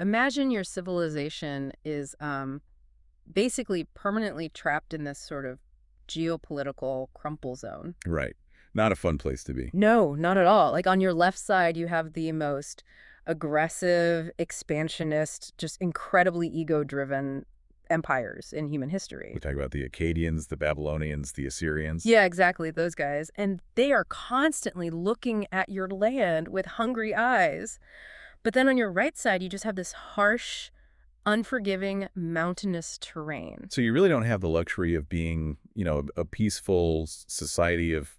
Imagine your civilization is basically permanently trapped in this sort of geopolitical crumple zone. Right. Not a fun place to be. No, not at all. Like on your left side, you have the most aggressive, expansionist, just incredibly ego-driven empires in human history. We talk about the Akkadians, the Babylonians, the Assyrians. Yeah, exactly, those guys. And they are constantly looking at your land with hungry eyes. But then on your right side, you just have this harsh, unforgiving, mountainous terrain. So you really don't have the luxury of being, a peaceful society of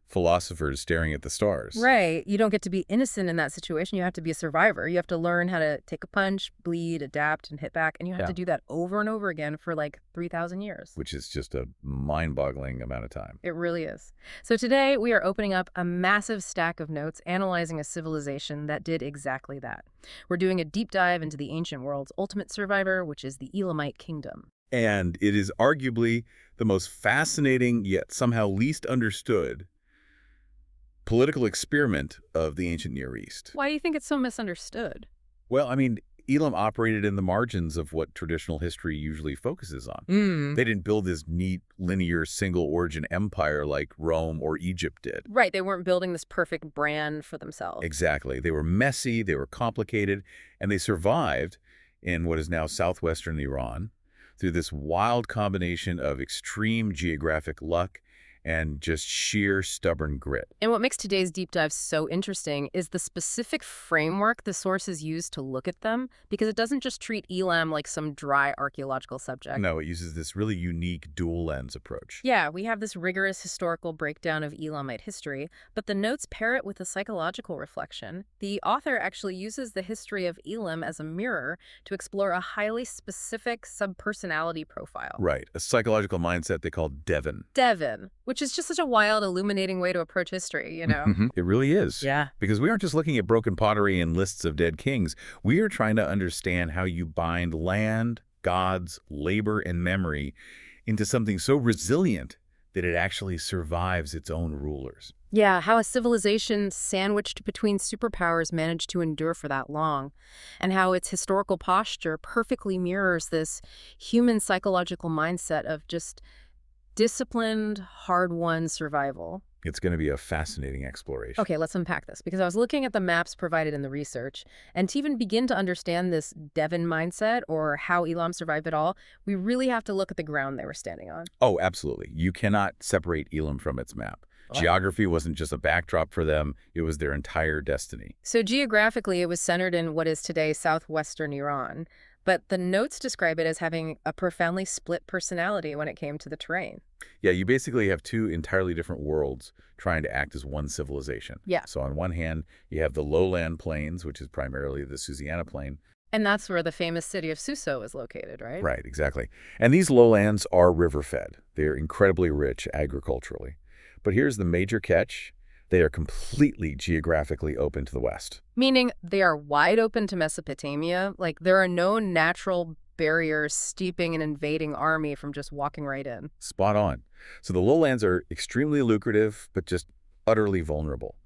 philosophers staring at the stars. Right. You don't get to be innocent in that situation. You have to be a survivor. You have to learn how to take a punch, bleed, adapt, and hit back. And you have to do that over and over again for like 3,000 years. Which is just a mind-boggling amount of time. It really is. So today we are opening up a massive stack of notes analyzing a civilization that did exactly that. We're doing a deep dive into the ancient world's ultimate survivor, which is the Elamite Kingdom. And it is arguably the most fascinating yet somehow least understood political experiment of the ancient Near East. Why do you think it's so misunderstood? Well, Elam operated in the margins of what traditional history usually focuses on. They didn't build this neat, linear, single-origin empire like Rome or Egypt did. Right, they weren't building this perfect brand for themselves. Exactly. They were messy, they were complicated, and they survived in what is now southwestern Iran through this wild combination of extreme geographic luck and just sheer stubborn grit. And what makes today's deep dive so interesting is the specific framework the sources use to look at them, because it doesn't just treat Elam like some dry archaeological subject. No, it uses this really unique dual lens approach. Yeah, we have this rigorous historical breakdown of Elamite history, but the notes pair it with a psychological reflection. The author actually uses the history of Elam as a mirror to explore a highly specific subpersonality profile. Right, a psychological mindset they call Devon. Devon, which is just such a wild, illuminating way to approach history, It really is. Yeah. Because we aren't just looking at broken pottery and lists of dead kings. We are trying to understand how you bind land, gods, labor, and memory into something so resilient that it actually survives its own rulers. Yeah, how a civilization sandwiched between superpowers managed to endure for that long, and how its historical posture perfectly mirrors this human psychological mindset of just disciplined, hard-won survival. It's going to be a fascinating exploration. Okay, let's unpack this, because I was looking at the maps provided in the research, and to even begin to understand this Devon mindset, or how Elam survived it all, we really have to look at the ground they were standing on. Oh, absolutely. You cannot separate Elam from its map. Geography wasn't just a backdrop for them, it was their entire destiny. So geographically, it was centered in what is today southwestern Iran, but the notes describe it as having a profoundly split personality when it came to the terrain. Yeah, you basically have two entirely different worlds trying to act as one civilization. Yeah. So on one hand, you have the lowland plains, which is primarily the Susiana Plain. And that's where the famous city of Suso is located, right? Right, exactly. And these lowlands are river-fed. They're incredibly rich agriculturally. But here's the major catch. They are completely geographically open to the west. Meaning they are wide open to Mesopotamia. Like, there are no natural barriers steeping an invading army from just walking right in. Spot on. So the lowlands are extremely lucrative, but just utterly vulnerable.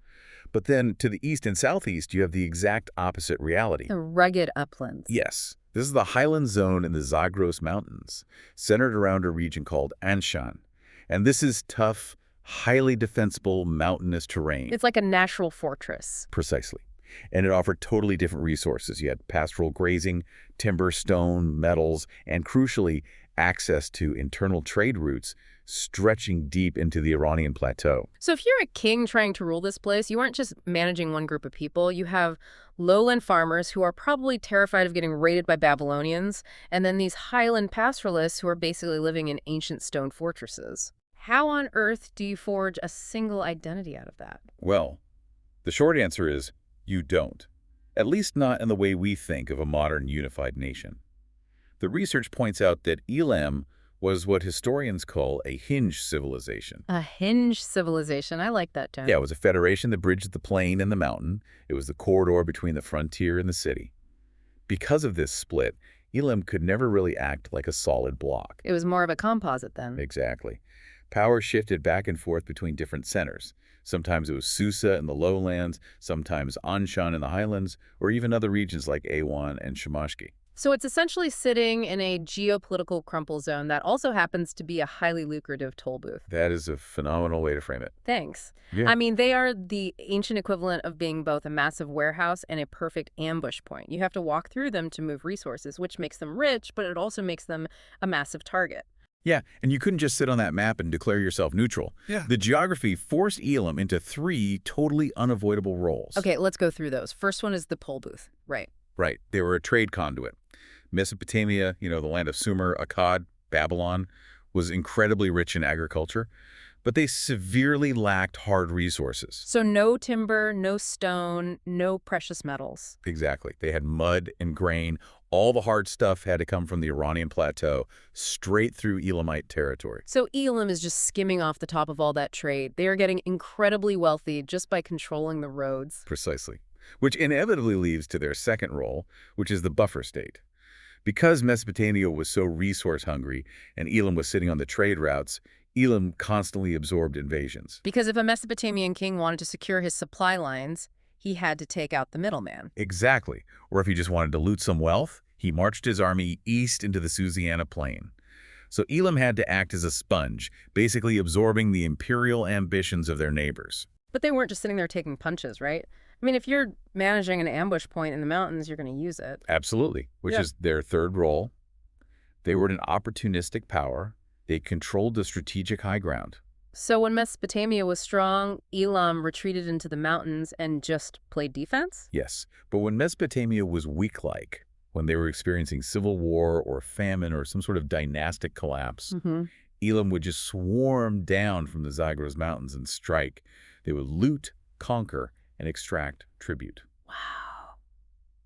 But then to the east and southeast, you have the exact opposite reality. The rugged uplands. Yes. This is the highland zone in the Zagros Mountains, centered around a region called Anshan. And this is tough, highly defensible mountainous terrain. It's like a natural fortress. Precisely. And it offered totally different resources. You had pastoral grazing, timber, stone, metals, and crucially, access to internal trade routes stretching deep into the Iranian plateau. So if you're a king trying to rule this place, you aren't just managing one group of people. You have lowland farmers who are probably terrified of getting raided by Babylonians, and then these highland pastoralists who are basically living in ancient stone fortresses. How on earth do you forge a single identity out of that? Well, the short answer is you don't. At least not in the way we think of a modern unified nation. The research points out that Elam was what historians call a hinge civilization. A hinge civilization. I like that term. Yeah, it was a federation that bridged the plain and the mountain. It was the corridor between the frontier and the city. Because of this split, Elam could never really act like a solid block. It was more of a composite then. Exactly. Power shifted back and forth between different centers. Sometimes it was Susa in the lowlands, sometimes Anshan in the highlands, or even other regions like Awan and Shamashki. So it's essentially sitting in a geopolitical crumple zone that also happens to be a highly lucrative toll booth. That is a phenomenal way to frame it. Thanks. Yeah. I mean, they are the ancient equivalent of being both a massive warehouse and a perfect ambush point. You have to walk through them to move resources, which makes them rich, but it also makes them a massive target. Yeah, and you couldn't just sit on that map and declare yourself neutral. Yeah. The geography forced Elam into 3 totally unavoidable roles. Okay, let's go through those. First one is the toll booth. Right. Right, they were a trade conduit. Mesopotamia, the land of Sumer, Akkad, Babylon, was incredibly rich in agriculture, but they severely lacked hard resources. So no timber, no stone, no precious metals. Exactly. They had mud and grain. All the hard stuff had to come from the Iranian plateau, straight through Elamite territory. So Elam is just skimming off the top of all that trade. They are getting incredibly wealthy just by controlling the roads. Precisely. Which inevitably leads to their second role, which is the buffer state. Because Mesopotamia was so resource-hungry and Elam was sitting on the trade routes, Elam constantly absorbed invasions. Because if a Mesopotamian king wanted to secure his supply lines, he had to take out the middleman. Exactly. Or if he just wanted to loot some wealth, he marched his army east into the Susiana plain. So Elam had to act as a sponge, basically absorbing the imperial ambitions of their neighbors. But they weren't just sitting there taking punches, right? I mean, if you're managing an ambush point in the mountains, you're going to use it. Absolutely, which is their third role. They were an opportunistic power. They controlled the strategic high ground. So when Mesopotamia was strong, Elam retreated into the mountains and just played defense? Yes, but when Mesopotamia was weak-like, when they were experiencing civil war or famine or some sort of dynastic collapse, Elam would just swarm down from the Zagros Mountains and strike. They would loot, conquer, and extract tribute. Wow.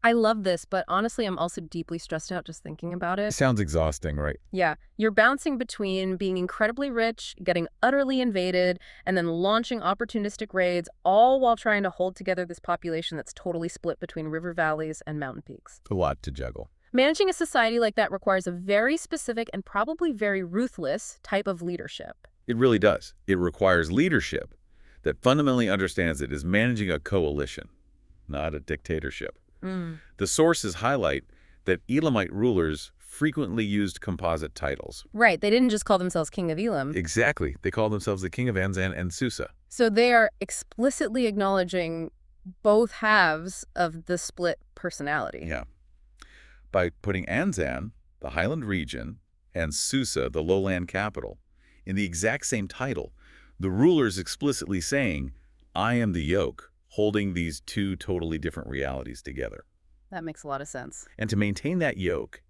I love this, but honestly, I'm also deeply stressed out just thinking about it. Sounds exhausting, right? Yeah, you're bouncing between being incredibly rich, getting utterly invaded, and then launching opportunistic raids, all while trying to hold together this population that's totally split between river valleys and mountain peaks. A lot to juggle. Managing a society like that requires a very specific and probably very ruthless type of leadership. It really does. It requires leadership that fundamentally understands it is managing a coalition, not a dictatorship. The sources highlight that Elamite rulers frequently used composite titles. Right, they didn't just call themselves King of Elam. Exactly. They called themselves the King of Anzan and Susa. So they are explicitly acknowledging both halves of the split personality. Yeah. By putting Anzan, the highland region, and Susa, the lowland capital, in the exact same title, the rulers explicitly saying, I am the yoke, holding these 2 totally different realities together. That makes a lot of sense. And to maintain that yoke,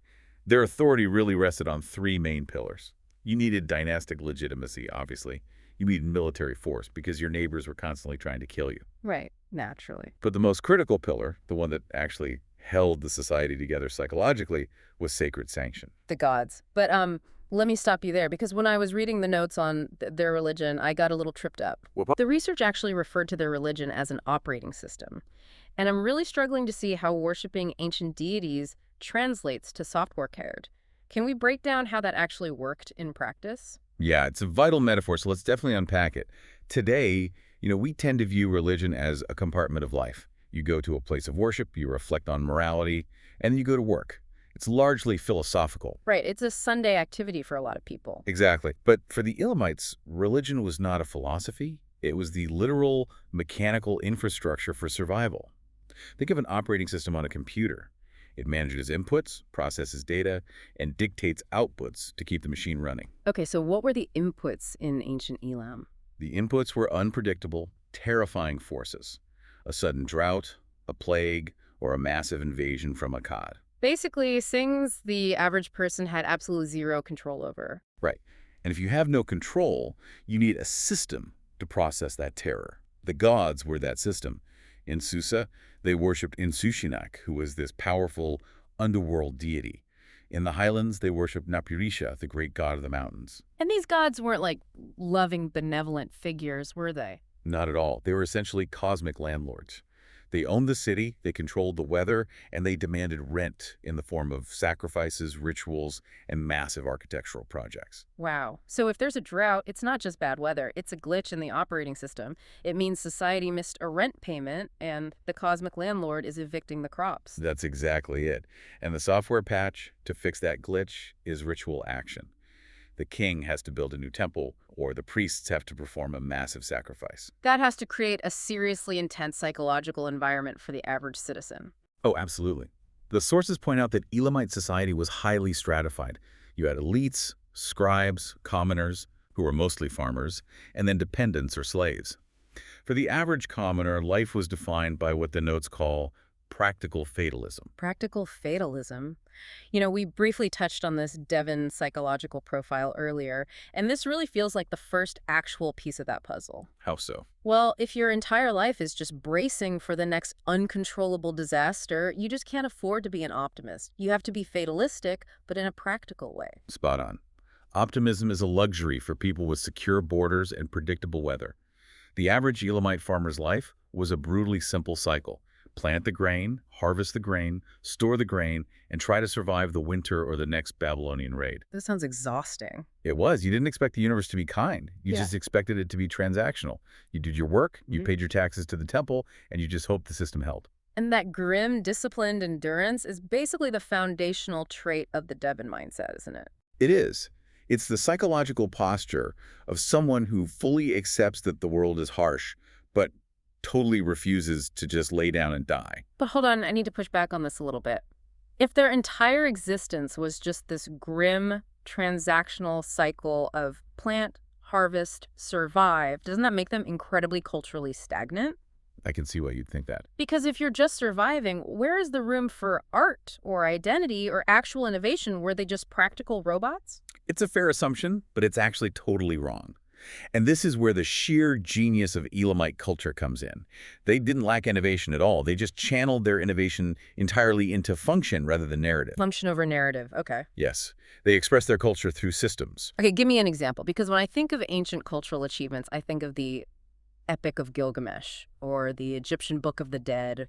their authority really rested on 3 main pillars. You needed dynastic legitimacy, obviously. You needed military force because your neighbors were constantly trying to kill you. Right, naturally. But the most critical pillar, the one that actually held the society together psychologically, was sacred sanction. The gods. But let me stop you there, because when I was reading the notes on their religion, I got a little tripped up. The research actually referred to their religion as an operating system. And I'm really struggling to see how worshiping ancient deities translates to software code. Can we break down how that actually worked in practice? Yeah, it's a vital metaphor, so let's definitely unpack it. Today, we tend to view religion as a compartment of life. You go to a place of worship, you reflect on morality, and then you go to work. It's largely philosophical. Right, it's a Sunday activity for a lot of people. Exactly. But for the Elamites, religion was not a philosophy. It was the literal mechanical infrastructure for survival. Think of an operating system on a computer. It manages inputs, processes data, and dictates outputs to keep the machine running. Okay, so what were the inputs in ancient Elam? The inputs were unpredictable, terrifying forces. A sudden drought, a plague, or a massive invasion from Akkad. Basically, things the average person had absolutely zero control over. Right. And if you have no control, you need a system to process that terror. The gods were that system. In Susa, they worshipped Insushinak, who was this powerful underworld deity. In the highlands, they worshipped Napirisha, the great god of the mountains. And these gods weren't like loving, benevolent figures, were they? Not at all. They were essentially cosmic landlords. They owned the city, they controlled the weather, and they demanded rent in the form of sacrifices, rituals, and massive architectural projects. Wow. So if there's a drought, it's not just bad weather, it's a glitch in the operating system. It means society missed a rent payment, and the cosmic landlord is evicting the crops. That's exactly it. And the software patch to fix that glitch is ritual action. The king has to build a new temple, or the priests have to perform a massive sacrifice. That has to create a seriously intense psychological environment for the average citizen. Oh, absolutely. The sources point out that Elamite society was highly stratified. You had elites, scribes, commoners, who were mostly farmers, and then dependents or slaves. For the average commoner, life was defined by what the notes call practical fatalism. Practical fatalism. We briefly touched on this Devon psychological profile earlier, and this really feels like the first actual piece of that puzzle. How so? Well, if your entire life is just bracing for the next uncontrollable disaster, you just can't afford to be an optimist. You have to be fatalistic, but in a practical way. Spot on. Optimism is a luxury for people with secure borders and predictable weather. The average Elamite farmer's life was a brutally simple cycle. Plant the grain, harvest the grain, store the grain, and try to survive the winter or the next Babylonian raid. This sounds exhausting. It was. You didn't expect the universe to be kind. You Yeah. just expected it to be transactional. You did your work, you Mhm. paid your taxes to the temple, and you just hoped the system held. And that grim, disciplined endurance is basically the foundational trait of the Devon mindset, isn't it? It is. It's the psychological posture of someone who fully accepts that the world is harsh, but totally refuses to just lay down and die. But hold on, I need to push back on this a little bit. If their entire existence was just this grim, transactional cycle of plant, harvest, survive, doesn't that make them incredibly culturally stagnant? I can see why you'd think that. Because if you're just surviving, where is the room for art or identity or actual innovation? Were they just practical robots? It's a fair assumption, but it's actually totally wrong. And this is where the sheer genius of Elamite culture comes in. They didn't lack innovation at all. They just channeled their innovation entirely into function rather than narrative. Function over narrative. Okay. Yes, they express their culture through systems. Okay, give me an example. Because when I think of ancient cultural achievements, I think of the Epic of Gilgamesh or the Egyptian Book of the Dead,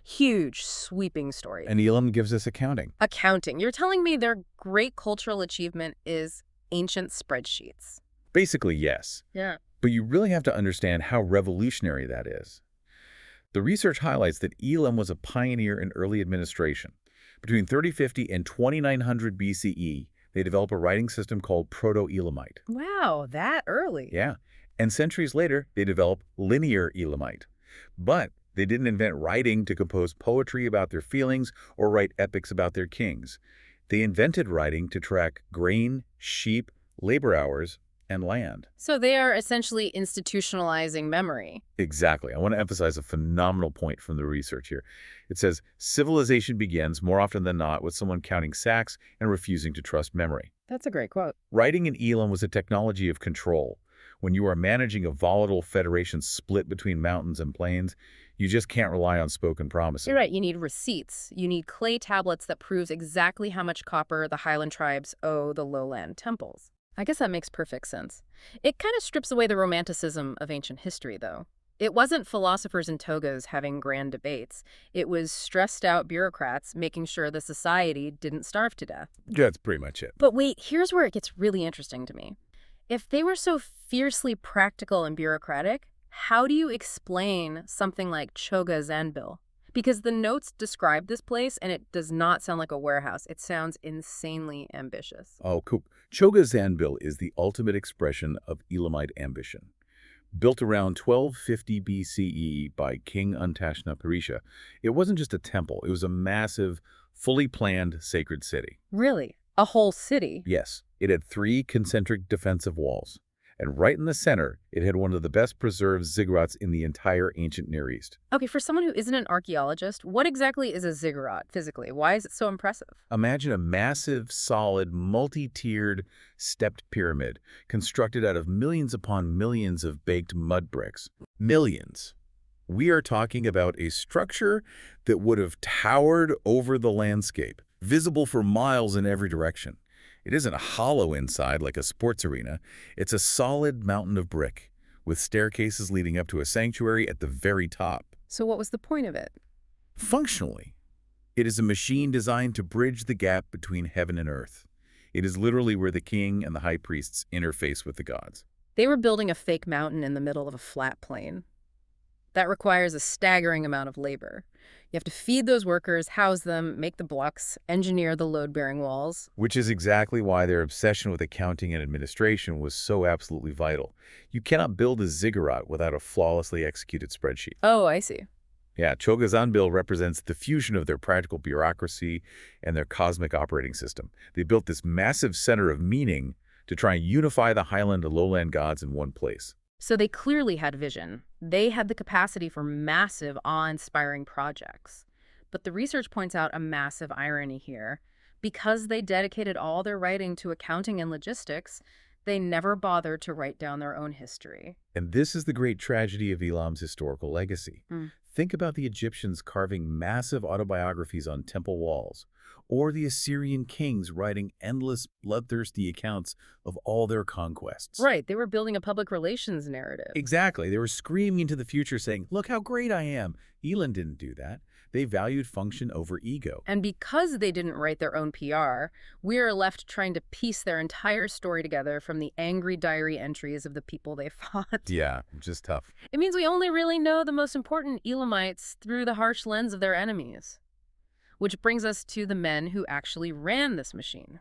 huge, sweeping stories. And Elam gives us accounting. Accounting. You're telling me their great cultural achievement is ancient spreadsheets. Basically, yes. Yeah. But you really have to understand how revolutionary that is. The research highlights that Elam was a pioneer in early administration. Between 3050 and 2900 BCE, they developed a writing system called Proto-Elamite. Wow, that early. Yeah. And centuries later, they developed linear Elamite. But they didn't invent writing to compose poetry about their feelings or write epics about their kings. They invented writing to track grain, sheep, labor hours, and land. So they are essentially institutionalizing memory. Exactly. I want to emphasize a phenomenal point from the research here. It says, civilization begins more often than not with someone counting sacks and refusing to trust memory. That's a great quote. Writing in Elam was a technology of control. When you are managing a volatile federation split between mountains and plains, you just can't rely on spoken promises. You're right. You need receipts. You need clay tablets that proves exactly how much copper the highland tribes owe the lowland temples. I guess that makes perfect sense. It kind of strips away the romanticism of ancient history, though. It wasn't philosophers in togas having grand debates. It was stressed-out bureaucrats making sure the society didn't starve to death. That's pretty much it. But wait, here's where it gets really interesting to me. If they were so fiercely practical and bureaucratic, how do you explain something like Choga Zanbil? Because the notes describe this place, and it does not sound like a warehouse. It sounds insanely ambitious. Oh, cool. Choga Zanbil is the ultimate expression of Elamite ambition. Built around 1250 BCE by King Untashna-Parisha, it wasn't just a temple. It was a massive, fully planned sacred city. Really? A whole city? Yes, it had 3 concentric defensive walls. And right in the center, it had one of the best preserved ziggurats in the entire ancient Near East. Okay, for someone who isn't an archaeologist, what exactly is a ziggurat physically? Why is it so impressive? Imagine a massive, solid, multi-tiered, stepped pyramid constructed out of millions upon millions of baked mud bricks. Millions. We are talking about a structure that would have towered over the landscape, visible for miles in every direction. It isn't hollow inside like a sports arena. It's a solid mountain of brick, with staircases leading up to a sanctuary at the very top. So what was the point of it? Functionally, it is a machine designed to bridge the gap between heaven and earth. It is literally where the king and the high priests interface with the gods. They were building a fake mountain in the middle of a flat plain. That requires a staggering amount of labor. You have to feed those workers, house them, make the blocks, engineer the load-bearing walls. Which is exactly why their obsession with accounting and administration was so absolutely vital. You cannot build a ziggurat without a flawlessly executed spreadsheet. Oh, I see. Yeah, Chogazanbil represents the fusion of their practical bureaucracy and their cosmic operating system. They built this massive center of meaning to try and unify the highland and lowland gods in one place. So they clearly had vision. They had the capacity for massive, awe-inspiring projects. But the research points out a massive irony here. Because they dedicated all their writing to accounting and logistics, they never bothered to write down their own history. And this is the great tragedy of Elam's historical legacy. Mm. Think about the Egyptians carving massive autobiographies on temple walls, or the Assyrian kings writing endless, bloodthirsty accounts of all their conquests. Right, they were building a public relations narrative. Exactly. They were screaming into the future saying, look how great I am. Elam didn't do that. They valued function over ego. And because they didn't write their own PR, we are left trying to piece their entire story together from the angry diary entries of the people they fought. Yeah, just tough. It means we only really know the most important Elamites through the harsh lens of their enemies. Which brings us to the men who actually ran this machine.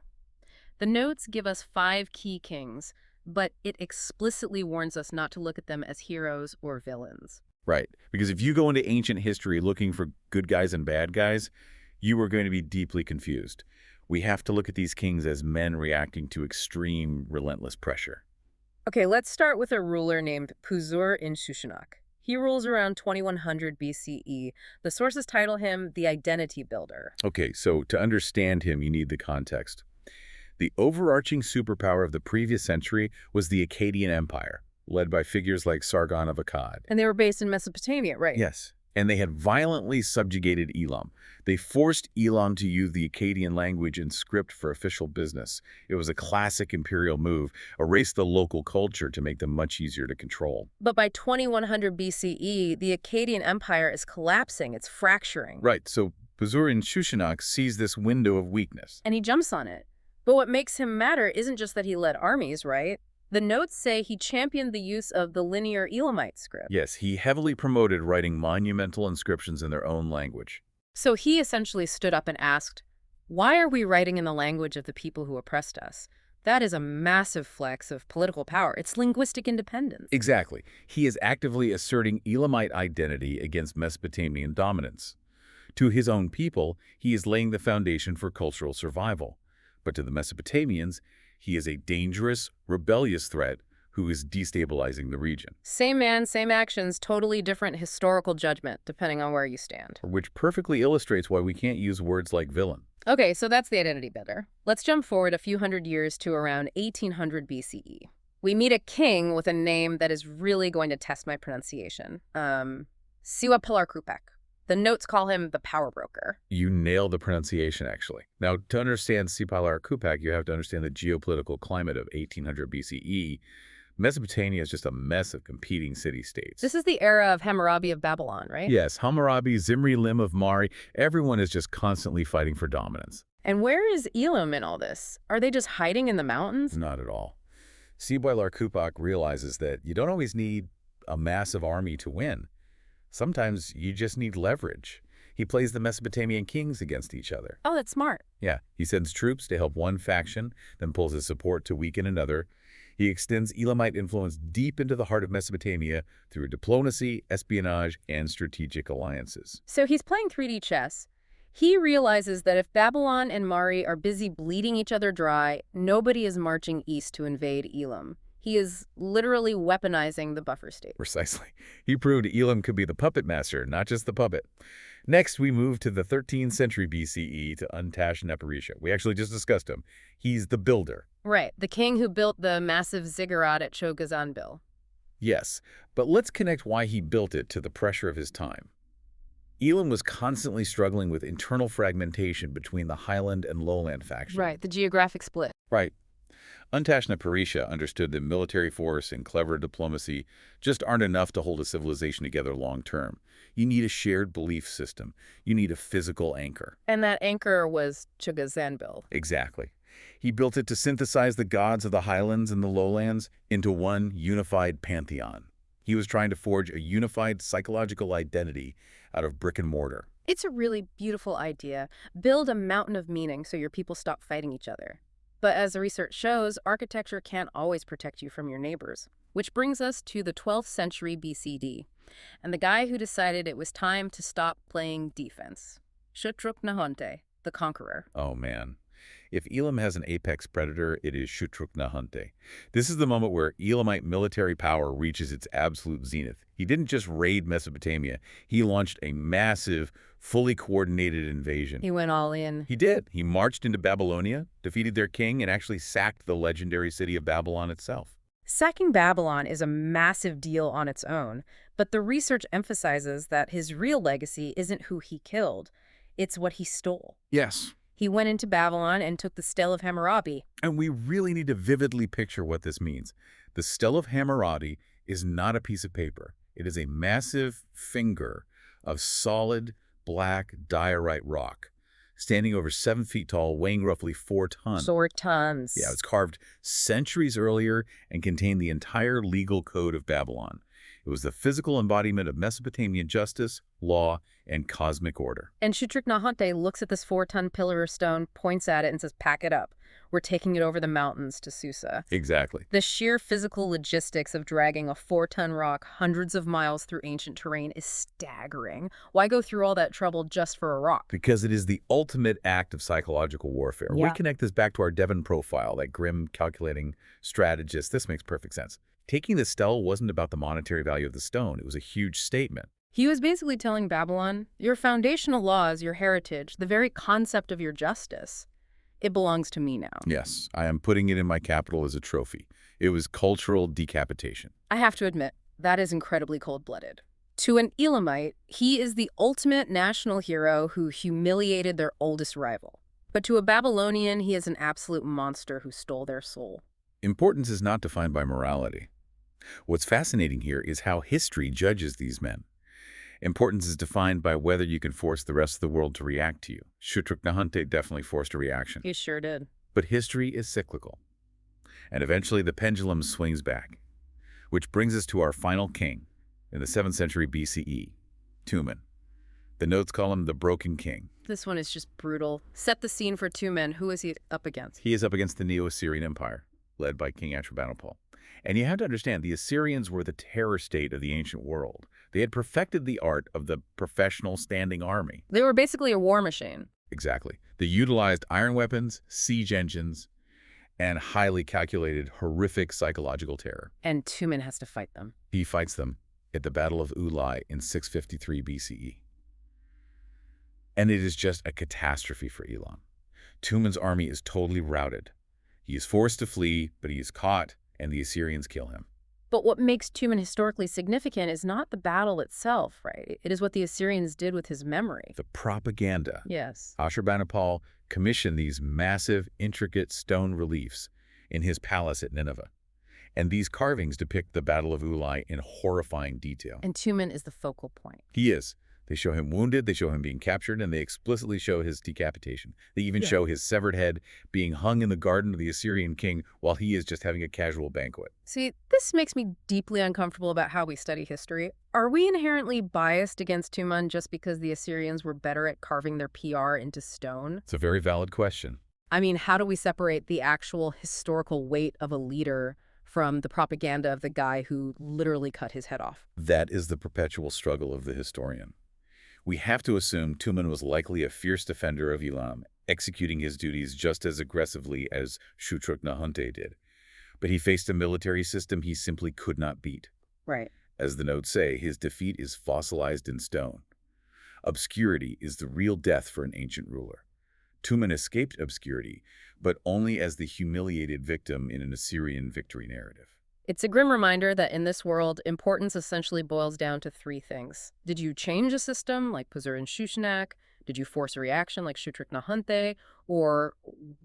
The notes give us 5 key kings, but it explicitly warns us not to look at them as heroes or villains. Right. Because if you go into ancient history looking for good guys and bad guys, you are going to be deeply confused. We have to look at these kings as men reacting to extreme, relentless pressure. Okay, let's start with a ruler named Puzur-in-Shushanak. He rules around 2100 BCE. The sources title him the Identity Builder. Okay, so to understand him, you need the context. The overarching superpower of the previous century was the Akkadian Empire, led by figures like Sargon of Akkad. And they were based in Mesopotamia, right? Yes, and they had violently subjugated Elam. They forced Elam to use the Akkadian language and script for official business. It was a classic imperial move, erased the local culture to make them much easier to control. But by 2100 BCE, the Akkadian Empire is collapsing, it's fracturing. Right, so Puzur-in-Shushanak sees this window of weakness. And he jumps on it. But what makes him matter isn't just that he led armies, right? The notes say he championed the use of the linear Elamite script. Yes, he heavily promoted writing monumental inscriptions in their own language. So he essentially stood up and asked, why are we writing in the language of the people who oppressed us? That is a massive flex of political power. It's linguistic independence. Exactly. He is actively asserting Elamite identity against Mesopotamian dominance. To his own people, he is laying the foundation for cultural survival. But to the Mesopotamians, he is a dangerous, rebellious threat who is destabilizing the region. Same man, same actions, totally different historical judgment, depending on where you stand. Which perfectly illustrates why we can't use words like villain. Okay, so that's the identity builder. Let's jump forward a few hundred years to around 1800 BCE. We meet a king with a name that is really going to test my pronunciation. Siwa-Pilar-Krupek. The notes call him the power broker. You nailed the pronunciation, actually. Now, to understand Siwa-Pilar-Krupek, you have to understand the geopolitical climate of 1800 BCE. Mesopotamia is just a mess of competing city-states. This is the era of Hammurabi of Babylon, right? Yes, Hammurabi, Zimri-Lim of Mari, everyone is just constantly fighting for dominance. And where is Elam in all this? Are they just hiding in the mountains? Not at all. Siwa-Pilar-Krupek realizes that you don't always need a massive army to win. Sometimes you just need leverage. He plays the Mesopotamian kings against each other. Oh, that's smart. Yeah, he sends troops to help one faction, then pulls his support to weaken another. He extends Elamite influence deep into the heart of Mesopotamia through diplomacy, espionage, and strategic alliances. So he's playing 3D chess. He realizes that if Babylon and Mari are busy bleeding each other dry, nobody is marching east to invade Elam. He is literally weaponizing the buffer state. Precisely. He proved Elam could be the puppet master, not just the puppet. Next, we move to the 13th century BCE to Untash-Neparisha. We actually just discussed him. He's the builder. Right, the king who built the massive ziggurat at Chogazanbil. Yes, but let's connect why he built it to the pressure of his time. Elam was constantly struggling with internal fragmentation between the highland and lowland factions. Right, the geographic split. Right. Untashna-Parisha understood that military force and clever diplomacy just aren't enough to hold a civilization together long term. You need a shared belief system. You need a physical anchor. And that anchor was Chugazanbil. Exactly. He built it to synthesize the gods of the highlands and the lowlands into one unified pantheon. He was trying to forge a unified psychological identity out of brick and mortar. It's a really beautiful idea. Build a mountain of meaning so your people stop fighting each other. But as the research shows, architecture can't always protect you from your neighbors. Which brings us to the 12th century BCD, and the guy who decided it was time to stop playing defense. Shutruk-Nahonte, the conqueror. Oh, man. If Elam has an apex predator, it is Shutruk-Nahonte. This is the moment where Elamite military power reaches its absolute zenith. He didn't just raid Mesopotamia. He launched a massive, fully coordinated invasion. He went all in. He did. He marched into Babylonia, defeated their king, and actually sacked the legendary city of Babylon itself. Sacking Babylon is a massive deal on its own, but the research emphasizes that his real legacy isn't who he killed, it's what he stole. Yes. He went into Babylon and took the Stele of Hammurabi. And we really need to vividly picture what this means. The Stele of Hammurabi is not a piece of paper. It is a massive finger of solid, black diorite rock, standing over 7 feet tall, weighing roughly 4 tons. 4 tons. Yeah, it was carved centuries earlier and contained the entire legal code of Babylon. It was the physical embodiment of Mesopotamian justice, law, and cosmic order. And Shutruk-Nahonte looks at this 4-ton pillar of stone, points at it, and says, "Pack it up. We're taking it over the mountains to Susa." Exactly. The sheer physical logistics of dragging a 4-ton rock hundreds of miles through ancient terrain is staggering. Why go through all that trouble just for a rock? Because it is the ultimate act of psychological warfare. Yeah. We connect this back to our Devon profile, that grim, calculating strategist. This makes perfect sense. Taking the stele wasn't about the monetary value of the stone. It was a huge statement. He was basically telling Babylon, your foundational laws, your heritage, the very concept of your justice, it belongs to me now. Yes, I am putting it in my capital as a trophy. It was cultural decapitation. I have to admit, that is incredibly cold-blooded. To an Elamite, he is the ultimate national hero who humiliated their oldest rival. But to a Babylonian, he is an absolute monster who stole their soul. Importance is not defined by morality. What's fascinating here is how history judges these men. Importance is defined by whether you can force the rest of the world to react to you. Shutruk-Nahonte definitely forced a reaction. He sure did. But history is cyclical. And eventually the pendulum swings back. Which brings us to our final king in the 7th century BCE, Tumen. The notes call him the Broken King. This one is just brutal. Set the scene for Tumen. Who is he up against? He is up against the Neo-Assyrian Empire, led by King Ashurbanipal. And you have to understand, the Assyrians were the terror state of the ancient world. They had perfected the art of the professional standing army. They were basically a war machine. Exactly. They utilized iron weapons, siege engines, and highly calculated, horrific psychological terror. And Tumen has to fight them. He fights them at the Battle of Ulai in 653 BCE. And it is just a catastrophe for Elam. Tumen's army is totally routed. He is forced to flee, but he is caught, and the Assyrians kill him. But what makes Tumen historically significant is not the battle itself, right? It is what the Assyrians did with his memory. The propaganda. Yes. Ashurbanipal commissioned these massive, intricate stone reliefs in his palace at Nineveh. And these carvings depict the Battle of Ulai in horrifying detail. And Tumen is the focal point. He is. They show him wounded, they show him being captured, and they explicitly show his decapitation. They even show his severed head being hung in the garden of the Assyrian king while he is just having a casual banquet. See, this makes me deeply uncomfortable about how we study history. Are we inherently biased against Tumen just because the Assyrians were better at carving their PR into stone? It's a very valid question. I mean, how do we separate the actual historical weight of a leader from the propaganda of the guy who literally cut his head off? That is the perpetual struggle of the historian. We have to assume Tumen was likely a fierce defender of Elam, executing his duties just as aggressively as Shutruk-Nahonte did. But he faced a military system he simply could not beat. Right. As the notes say, his defeat is fossilized in stone. Obscurity is the real death for an ancient ruler. Tumen escaped obscurity, but only as the humiliated victim in an Assyrian victory narrative. It's a grim reminder that in this world, importance essentially boils down to 3 things. Did you change a system, like Puzur and Shushanak? Did you force a reaction like Shutruk Nahante? Or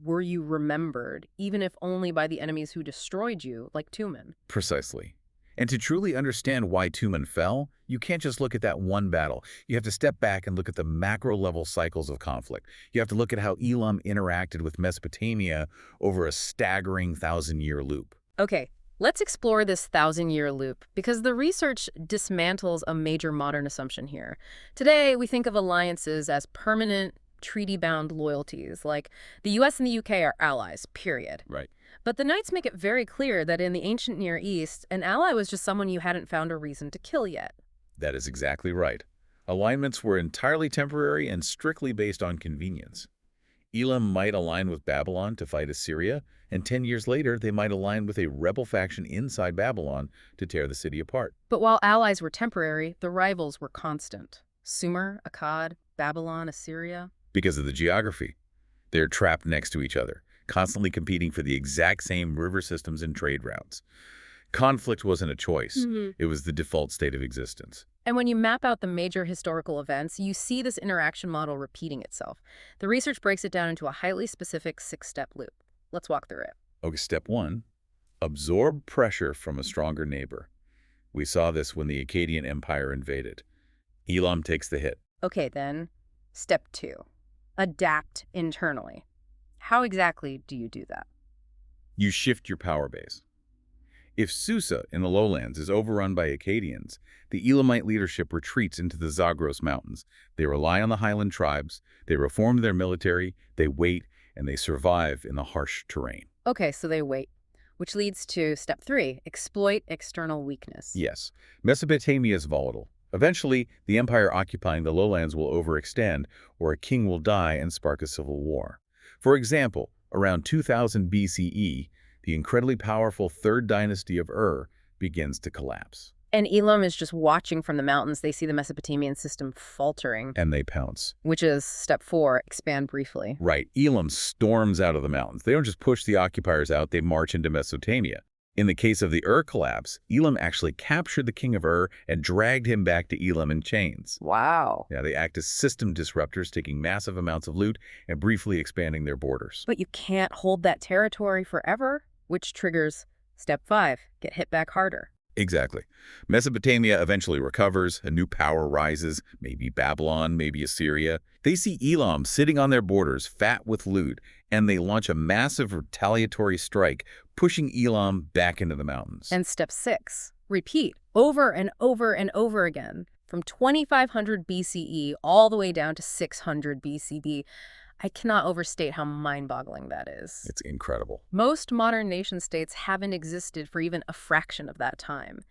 were you remembered, even if only by the enemies who destroyed you, like Tumen? Precisely. And to truly understand why Tumen fell, you can't just look at that one battle. You have to step back and look at the macro-level cycles of conflict. You have to look at how Elam interacted with Mesopotamia over a staggering thousand-year loop. Okay, let's explore this thousand-year loop, because the research dismantles a major modern assumption here. Today, we think of alliances as permanent, treaty-bound loyalties, like the US and the UK are allies, period. Right. But the Knights make it very clear that in the ancient Near East, an ally was just someone you hadn't found a reason to kill yet. That is exactly right. Alignments were entirely temporary and strictly based on convenience. Elam might align with Babylon to fight Assyria, and 10 years later they might align with a rebel faction inside Babylon to tear the city apart. But while allies were temporary, the rivals were constant. Sumer, Akkad, Babylon, Assyria. Because of the geography. They're trapped next to each other, constantly competing for the exact same river systems and trade routes. Conflict wasn't a choice. It was the default state of existence. And when you map out the major historical events, you see this interaction model repeating itself. The research breaks it down into a highly specific 6-step loop. Let's walk through it. Okay, step 1, absorb pressure from a stronger neighbor. We saw this when the Akkadian Empire invaded. Elam takes the hit. Okay, then, step 2, adapt internally. How exactly do you do that? You shift your power base. If Susa in the lowlands is overrun by Akkadians, the Elamite leadership retreats into the Zagros Mountains. They rely on the highland tribes, they reform their military, they wait, and they survive in the harsh terrain. Okay, so they wait. Which leads to step 3, exploit external weakness. Yes, Mesopotamia is volatile. Eventually, the empire occupying the lowlands will overextend, or a king will die and spark a civil war. For example, around 2000 BCE, the incredibly powerful Third Dynasty of begins to collapse. And Elam is just watching from the mountains. They see the Mesopotamian system faltering. And they pounce. Which is step 4, expand briefly. Right. Elam storms out of the mountains. They don't just push the occupiers out, they march into Mesopotamia. In the case of the collapse, Elam actually captured the king of and dragged him back to Elam in chains. Wow. Yeah, they act as system disruptors, taking massive amounts of loot and briefly expanding their borders. But you can't hold that territory forever, which triggers step 5, get hit back harder. Exactly. Mesopotamia eventually recovers, a new power rises, maybe Babylon, maybe Assyria. They see Elam sitting on their borders, fat with loot, and they launch a massive retaliatory strike, pushing Elam back into the mountains. And step 6, repeat over and over and over again, from 2500 BCE all the way down to 600 BCB. I cannot overstate how mind-boggling that is. It's incredible. Most modern nation-states haven't existed for even a fraction of that time.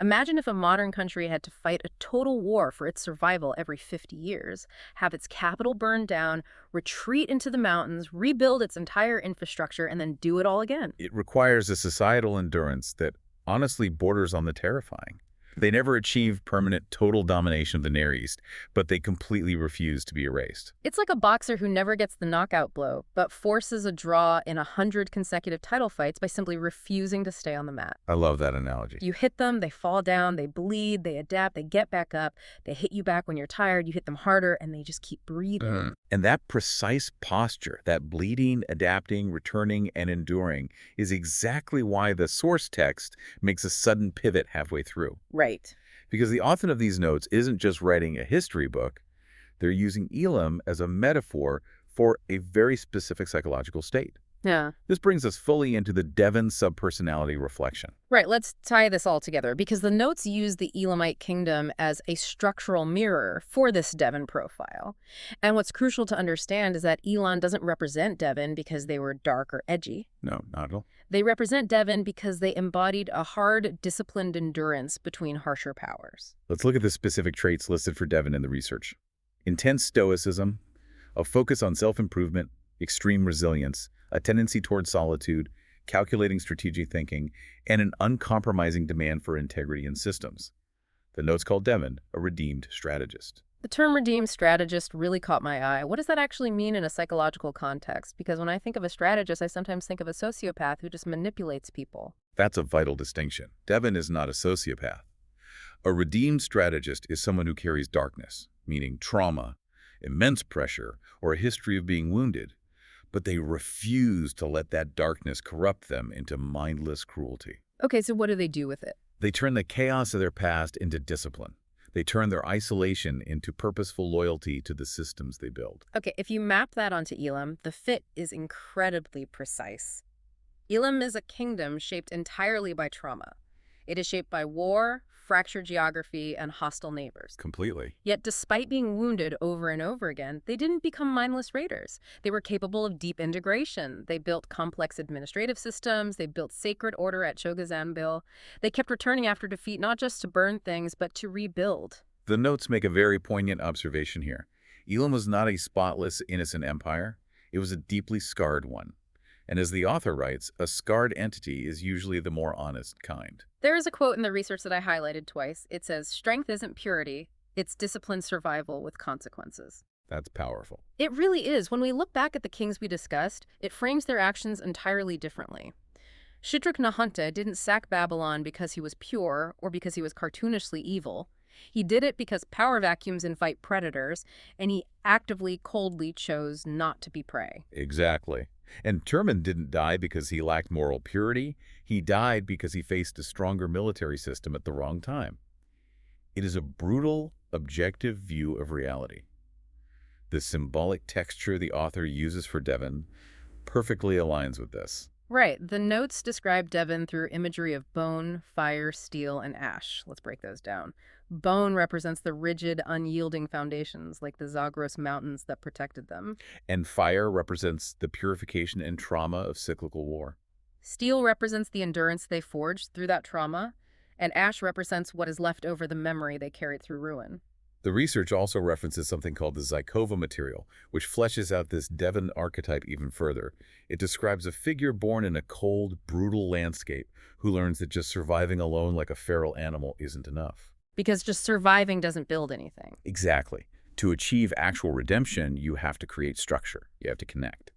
Imagine if a modern country had to fight a total war for its survival every 50 years, have its capital burned down, retreat into the mountains, rebuild its entire infrastructure, and then do it all again. It requires a societal endurance that honestly borders on the terrifying. They never achieved permanent total domination of the Near East, but they completely refused to be erased. It's like a boxer who never gets the knockout blow, but forces a draw in 100 consecutive title fights by simply refusing to stay on the mat. I love that analogy. You hit them, they fall down, they bleed, they adapt, they get back up, they hit you back when you're tired, you hit them harder, and they just keep breathing. And that precise posture, that bleeding, adapting, returning, and enduring, is exactly why the source text makes a sudden pivot halfway through. Right. Because the author of these notes isn't just writing a history book, they're using Elam as a metaphor for a very specific psychological state. Yeah. This brings us fully into the Devon subpersonality reflection. Right, let's tie this all together, because the notes use the Elamite Kingdom as a structural mirror for this Devon profile. And what's crucial to understand is that Elam doesn't represent Devon because they were dark or edgy. No, not at all. They represent Devon because they embodied a hard, disciplined endurance between harsher powers. Let's look at the specific traits listed for Devon in the research. Intense stoicism, a focus on self-improvement, extreme resilience, a tendency toward solitude, calculating strategic thinking, and an uncompromising demand for integrity in systems. The notes call Devon a redeemed strategist. The term redeemed strategist really caught my eye. What does that actually mean in a psychological context? Because when I think of a strategist, I sometimes think of a sociopath who just manipulates people. That's a vital distinction. Devon is not a sociopath. A redeemed strategist is someone who carries darkness, meaning trauma, immense pressure, or a history of being wounded. But they refuse to let that darkness corrupt them into mindless cruelty. Okay, so what do they do with it? They turn the chaos of their past into discipline. They turn their isolation into purposeful loyalty to the systems they build. Okay, if you map that onto Elam, the fit is incredibly precise. Elam is a kingdom shaped entirely by trauma. It is shaped by war, fractured geography, and hostile neighbors. Completely. Yet despite being wounded over and over again, they didn't become mindless raiders. They were capable of deep integration. They built complex administrative systems. They built sacred order at Chogazambil. They kept returning after defeat, not just to burn things, but to rebuild. The notes make a very poignant observation here. Elam was not a spotless, innocent empire. It was a deeply scarred one. And as the author writes, a scarred entity is usually the more honest kind. There is a quote in the research that I highlighted twice. It says, "Strength isn't purity, it's disciplined survival with consequences." That's powerful. It really is. When we look back at the kings we discussed, it frames their actions entirely differently. Shidrak-Nahunta didn't sack Babylon because he was pure or because he was cartoonishly evil. He did it because power vacuums invite predators, and he actively, coldly chose not to be prey. Exactly. And Turman didn't die because he lacked moral purity. He died because he faced a stronger military system at the wrong time. It is a brutal, objective view of reality. The symbolic texture the author uses for Devon perfectly aligns with this. Right. The notes describe Devon through imagery of bone, fire, steel, and ash. Let's break those down. Bone represents the rigid, unyielding foundations, like the Zagros Mountains that protected them. And fire represents the purification and trauma of cyclical war. Steel represents the endurance they forged through that trauma, and ash represents what is left over the memory they carried through ruin. The research also references something called the Zykova material, which fleshes out this Devon archetype even further. It describes a figure born in a cold, brutal landscape who learns that just surviving alone like a feral animal isn't enough. Because just surviving doesn't build anything. Exactly. To achieve actual redemption, you have to create structure. You have to connect.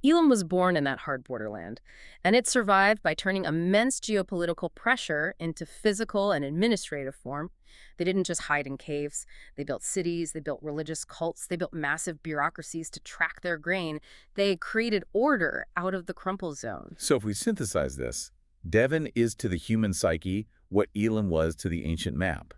Elam was born in that hard borderland, and it survived by turning immense geopolitical pressure into physical and administrative form. They didn't just hide in caves. They built cities, they built religious cults, they built massive bureaucracies to track their grain. They created order out of the crumple zone. So if we synthesize this, Devon is to the human psyche what Elam was to the ancient map.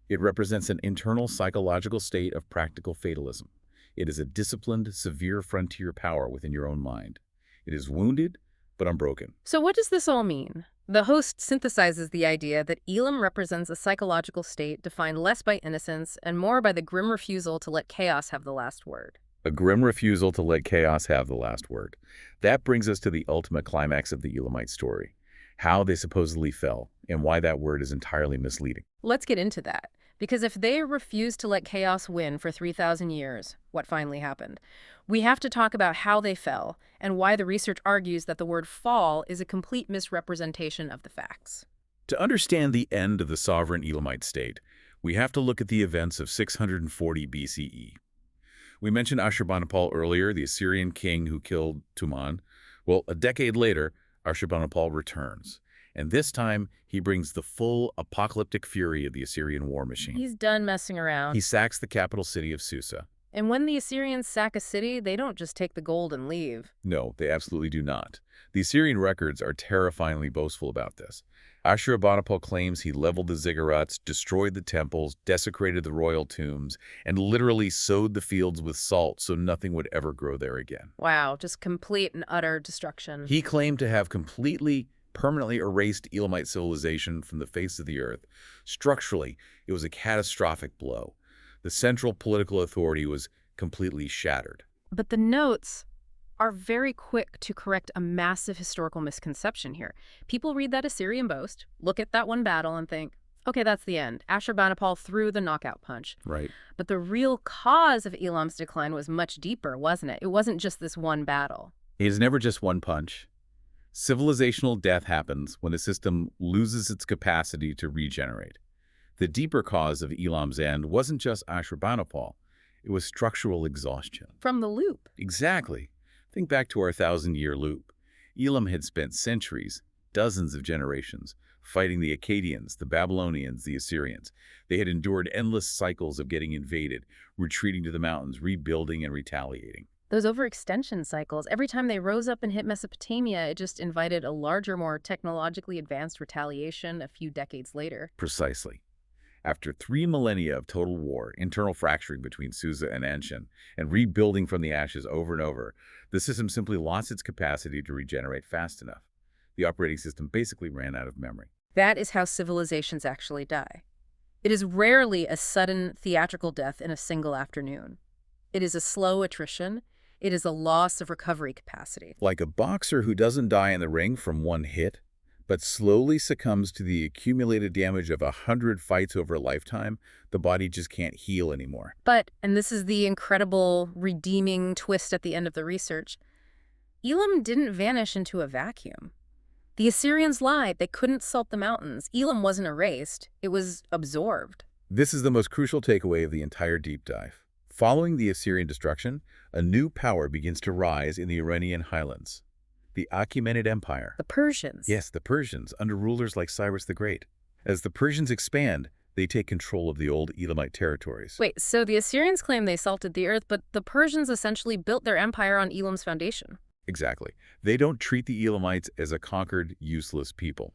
It represents an internal psychological state of practical fatalism. It is a disciplined, severe frontier power within your own mind. It is wounded, but unbroken. So what does this all mean? The host synthesizes the idea that Elam represents a psychological state defined less by innocence and more by the grim refusal to let chaos have the last word. A grim refusal to let chaos have the last word. That brings us to the ultimate climax of the Elamite story, how they supposedly fell, and why that word is entirely misleading. Let's get into that. Because if they refused to let chaos win for 3,000 years, what finally happened? We have to talk about how they fell and why the research argues that the word fall is a complete misrepresentation of the facts. To understand the end of the sovereign Elamite state, we have to look at the events of 640 BCE. We mentioned Ashurbanipal earlier, the Assyrian king who killed Tuman. Well, a decade later, Ashurbanipal returns. And this time, he brings the full apocalyptic fury of the Assyrian war machine. He's done messing around. He sacks the capital city of Susa. And when the Assyrians sack a city, they don't just take the gold and leave. No, they absolutely do not. The Assyrian records are terrifyingly boastful about this. Ashurbanipal claims he leveled the ziggurats, destroyed the temples, desecrated the royal tombs, and literally sowed the fields with salt so nothing would ever grow there again. Wow, just complete and utter destruction. He claimed to have permanently erased Elamite civilization from the face of the earth. Structurally, it was a catastrophic blow. The central political authority was completely shattered. But the notes are very quick to correct a massive historical misconception here. People read that Assyrian boast, look at that one battle, and think, okay, that's the end. Ashurbanipal threw the knockout punch. Right. But the real cause of Elam's decline was much deeper, wasn't it? It wasn't just this one battle. It is never just one punch. Civilizational death happens when a system loses its capacity to regenerate. The deeper cause of Elam's end wasn't just Ashurbanipal. It was structural exhaustion. From the loop. Exactly. Think back to our 1,000-year loop. Elam had spent centuries, dozens of generations, fighting the Akkadians, the Babylonians, the Assyrians. They had endured endless cycles of getting invaded, retreating to the mountains, rebuilding and retaliating. Those overextension cycles, every time they rose up and hit Mesopotamia, it just invited a larger, more technologically advanced retaliation a few decades later. Precisely. After 3 millennia of total war, internal fracturing between Susa and Anshan, and rebuilding from the ashes over and over, the system simply lost its capacity to regenerate fast enough. The operating system basically ran out of memory. That is how civilizations actually die. It is rarely a sudden theatrical death in a single afternoon. It is a slow attrition. It is a loss of recovery capacity. Like a boxer who doesn't die in the ring from one hit, but slowly succumbs to the accumulated damage of 100 fights over a lifetime, the body just can't heal anymore. But, and this is the incredible redeeming twist at the end of the research, Elam didn't vanish into a vacuum. The Assyrians lied. They couldn't salt the mountains. Elam wasn't erased. It was absorbed. This is the most crucial takeaway of the entire deep dive. Following the Assyrian destruction, a new power begins to rise in the Iranian highlands. The Achaemenid Empire. The Persians. Yes, the Persians, under rulers like Cyrus the Great. As the Persians expand, they take control of the old Elamite territories. Wait, so the Assyrians claim they salted the earth, but the Persians essentially built their empire on Elam's foundation. Exactly. They don't treat the Elamites as a conquered, useless people.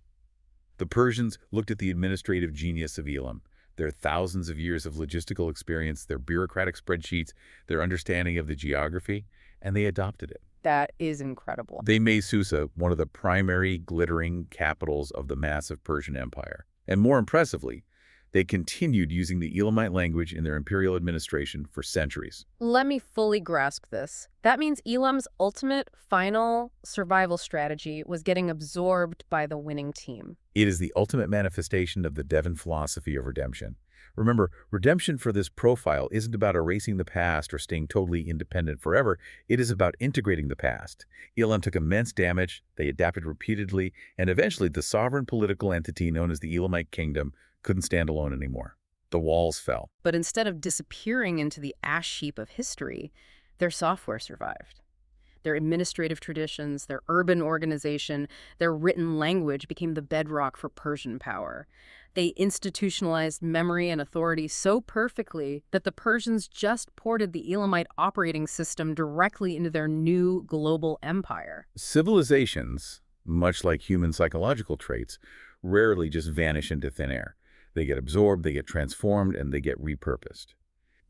The Persians looked at the administrative genius of Elam, their thousands of years of logistical experience, their bureaucratic spreadsheets, their understanding of the geography, and they adopted it. That is incredible. They made Susa one of the primary glittering capitals of the massive Persian Empire. And more impressively, they continued using the Elamite language in their imperial administration for centuries. Let me fully grasp this. That means Elam's ultimate, final survival strategy was getting absorbed by the winning team. It is the ultimate manifestation of the Devon philosophy of redemption. Remember, redemption for this profile isn't about erasing the past or staying totally independent forever. It is about integrating the past. Elam took immense damage, they adapted repeatedly, and eventually the sovereign political entity known as the Elamite Kingdom couldn't stand alone anymore. The walls fell. But instead of disappearing into the ash heap of history, their software survived. Their administrative traditions, their urban organization, their written language became the bedrock for Persian power. They institutionalized memory and authority so perfectly that the Persians just ported the Elamite operating system directly into their new global empire. Civilizations, much like human psychological traits, rarely just vanish into thin air. They get absorbed, they get transformed, and they get repurposed.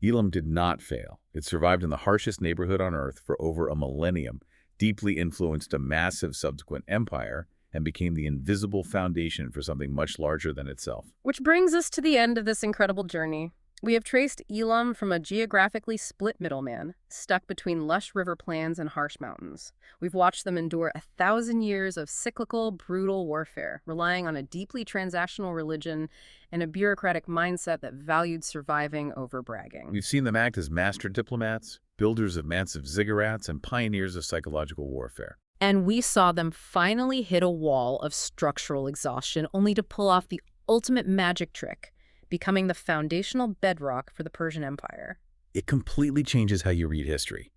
Elam did not fail. It survived in the harshest neighborhood on Earth for over a millennium, deeply influenced a massive subsequent empire, and became the invisible foundation for something much larger than itself. Which brings us to the end of this incredible journey. We have traced Elam from a geographically split middleman, stuck between lush river plains and harsh mountains. We've watched them endure 1,000 years of cyclical, brutal warfare, relying on a deeply transactional religion and a bureaucratic mindset that valued surviving over bragging. We've seen them act as master diplomats, builders of massive ziggurats, and pioneers of psychological warfare. And we saw them finally hit a wall of structural exhaustion, only to pull off the ultimate magic trick, becoming the foundational bedrock for the Persian Empire. It completely changes how you read history.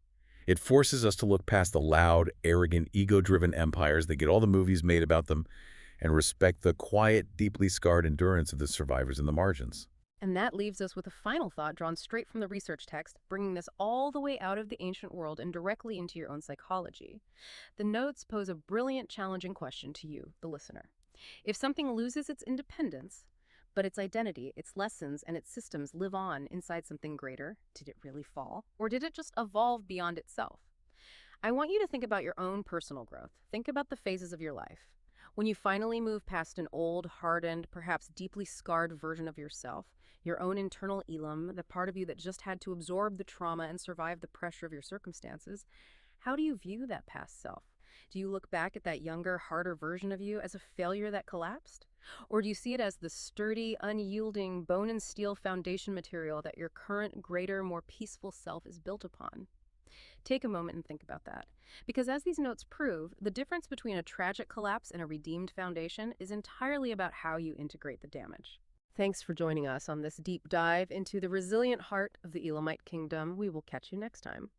It forces us to look past the loud, arrogant, ego-driven empires that get all the movies made about them and respect the quiet, deeply scarred endurance of the survivors in the margins. And that leaves us with a final thought drawn straight from the research text, bringing this all the way out of the ancient world and directly into your own psychology. The notes pose a brilliant, challenging question to you, the listener. If something loses its independence, but its identity, its lessons, and its systems live on inside something greater, did it really fall? Or did it just evolve beyond itself? I want you to think about your own personal growth. Think about the phases of your life. When you finally move past an old, hardened, perhaps deeply scarred version of yourself, your own internal Elam, the part of you that just had to absorb the trauma and survive the pressure of your circumstances, how do you view that past self? Do you look back at that younger, harder version of you as a failure that collapsed? Or do you see it as the sturdy, unyielding, bone and steel foundation material that your current, greater, more peaceful self is built upon? Take a moment and think about that. Because as these notes prove, the difference between a tragic collapse and a redeemed foundation is entirely about how you integrate the damage. Thanks for joining us on this deep dive into the resilient heart of the Elamite Kingdom. We will catch you next time.